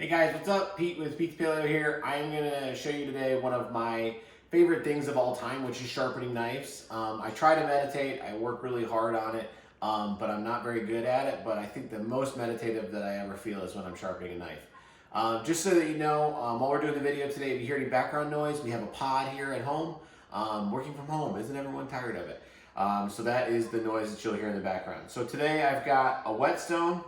Hey guys, what's up? Pete with Pete's Paleo here. I am going to show you today one of my favorite things of all time, which is sharpening knives. I try to meditate. I work really hard on it, but I'm not very good at it. But I think the most meditative that I ever feel is when I'm sharpening a knife. Just so that you know, while we're doing the video today, if you hear any background noise, we have a pod here at home. Working from home, isn't everyone tired of it? So that is the noise that you'll hear in the background. So today I've got a Whetstone.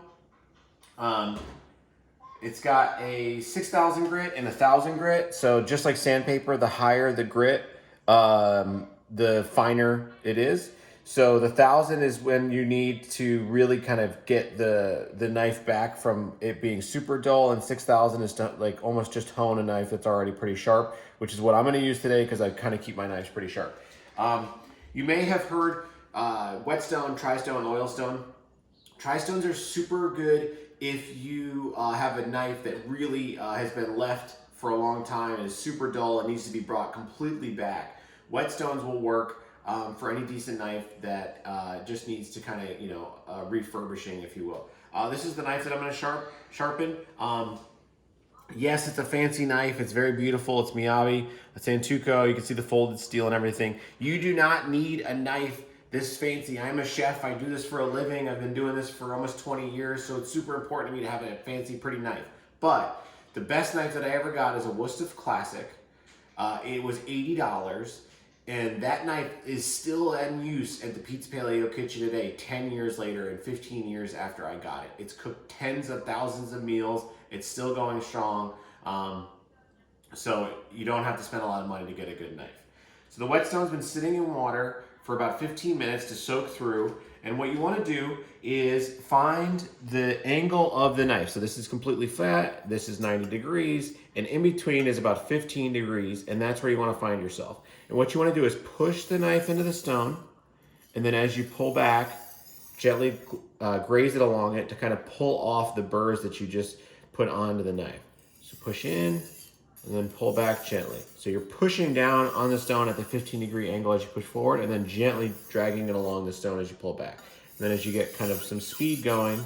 It's got a 6,000 grit and a 1,000 grit. So just like sandpaper, the higher the grit, the finer it is. So the 1,000 is when you need to really kind of get the knife back from it being super dull, and 6,000 is to like almost just hone a knife that's already pretty sharp, which is what I'm going to use today because I kind of keep my knives pretty sharp. You may have heard Whetstone, tristone, oilstone. Tristones are super good if you have a knife that really has been left for a long time and is super dull and needs to be brought completely back. Whetstones will work for any decent knife that just needs to kind of, refurbishing, if you will. This is the knife that I'm going to sharpen. Yes, it's a fancy knife. It's very beautiful. It's Miyabi, a Santoku. You can see the folded steel and everything. You do not need a knife this fancy. I'm a chef. I do this for a living. I've been doing this for almost 20 years, so it's super important to me to have a fancy, pretty knife. But the best knife that I ever got is a Whetstone Classic. It was $80, and that knife is still in use at the Pete's Paleo kitchen today, 10 years later and 15 years after I got it. It's cooked tens of thousands of meals. It's still going strong, so you don't have to spend a lot of money to get a good knife. So the Whetstone's been sitting in water for about 15 minutes to soak through. And what you want to do is find the angle of the knife. So this is completely flat, this is 90 degrees, and in between is about 15 degrees, and that's where you want to find yourself. And what you want to do is push the knife into the stone, and then as you pull back, gently graze it along it to kind of pull off the burrs that you just put onto the knife. So push in, and then pull back gently. So you're pushing down on the stone at the 15-degree angle as you push forward, and then gently dragging it along the stone as you pull back. And then as you get kind of some speed going,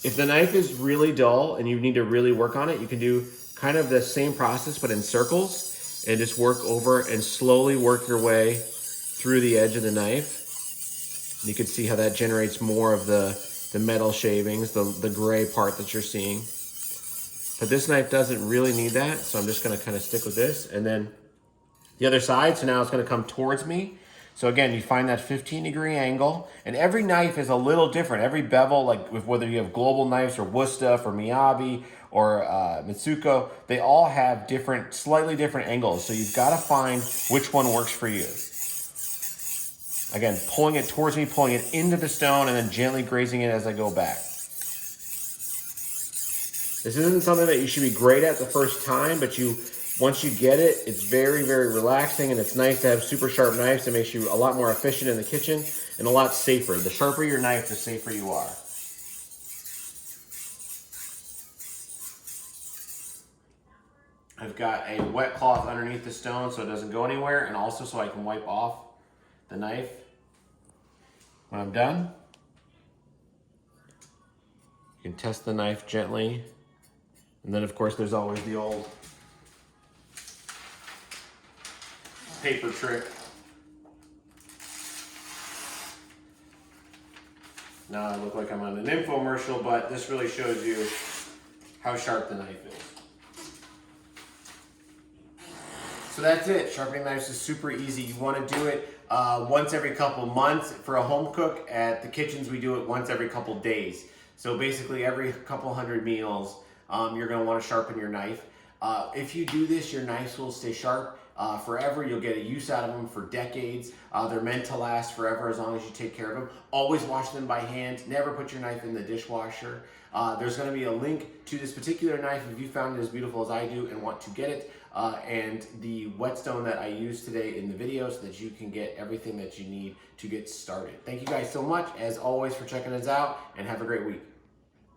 if the knife is really dull and you need to really work on it, you can do kind of the same process but in circles and just work over and slowly work your way through the edge of the knife. You can see how that generates more of the metal shavings, the gray part that you're seeing. But this knife doesn't really need that, so I'm just gonna kind of stick with this. And then the other side, so now it's gonna come towards me. So again, you find that 15-degree angle, and every knife is a little different. Every bevel, like whether you have global knives or Whetstone or Miyabi or Mitsuko, they all have different, slightly different angles. So you've gotta find which one works for you. Again, pulling it towards me, pulling it into the stone, and then gently grazing it as I go back. This isn't something that you should be great at the first time, but once you get it, it's very, very relaxing, and it's nice to have super sharp knives. It makes you a lot more efficient in the kitchen and a lot safer. The sharper your knife, the safer you are. I've got a wet cloth underneath the stone so it doesn't go anywhere, and also so I can wipe off the knife when I'm done. You can test the knife gently. And then of course there's always the old paper trick. Now I look like I'm on an infomercial, but this really shows you how sharp the knife is. So that's it. Sharpening knives is super easy. You want to do it once every couple months. For a home cook at the kitchens, we do it once every couple days. So basically every couple hundred meals, you're going to want to sharpen your knife. If you do this, your knives will stay sharp forever. You'll get a use out of them for decades. They're meant to last forever as long as you take care of them. Always wash them by hand. Never put your knife in the dishwasher. There's going to be a link to this particular knife if you found it as beautiful as I do and want to get it. And the Whetstone that I used today in the video so that you can get everything that you need to get started. Thank you guys so much, as always, for checking us out, and have a great week.